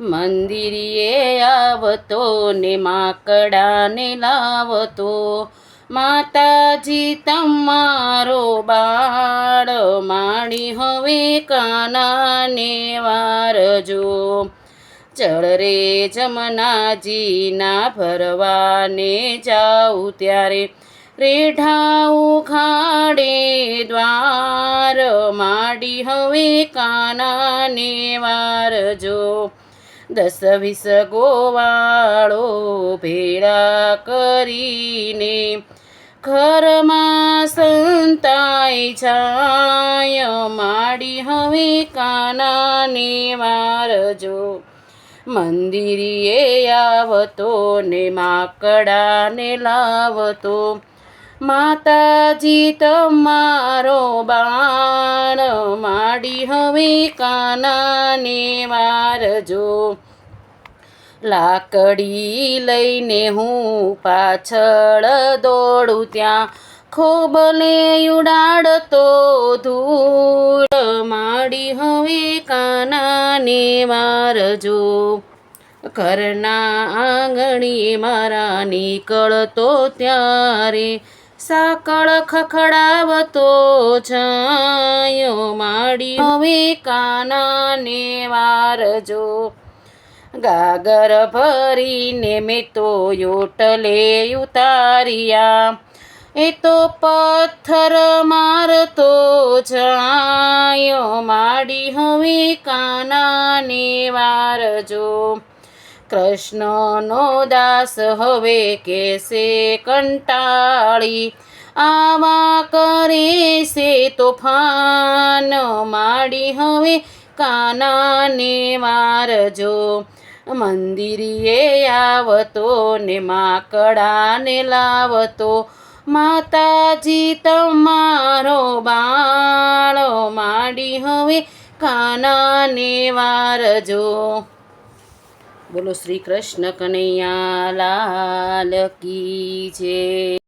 મંદિરે આવતો ને માકડાને લાવતો, માતાજી તમારો બાળ માડી હવે કાનાને વારજો. ચળ રે જમનાજીના ભરવાને જાઉં ત્યારે, રેઢા ઉખાડે દ્વાર માડી હવે કાનાને વારજો. 10-20 ગોવાળો ભેળા કરીને, ઘરમાં સંતાઈ જાય માડી હવે કાનાને વારજો. મંદિરે આવતો ને માકડાને લાવતો, માતાજી તમારો બાળ માડી હવે કાનાને વારજો. લાકડી લઈને હું પાછળ દોડું ત્યાં, ખોબલે ઉડાડતો ધૂળ માડી હવે કાનાને વારજો. ઘરના આંગણીએ મારા નીકળતો ત્યારે, સાકળ ખખડાવતો જાય માડી હવે કાનાને વારજો. ગાગર ભરીને મેં તો યોટલે ઉતાર્યા, એ તો પથ્થર મારતો જાય માડી હવે કાનાને વારજો. કૃષ્ણનો દાસ હવે કેસે કંટાળી, આવા કરે છે તોફાન માડી હવે કાનાને વારજો. મંદિરે આવતો ને માકડાને લાવતો, માતાજી તમારો બાળ માડી હવે કાનાને વારજો. બોલો શ્રી કૃષ્ણ કનૈયા લાલ કી જય.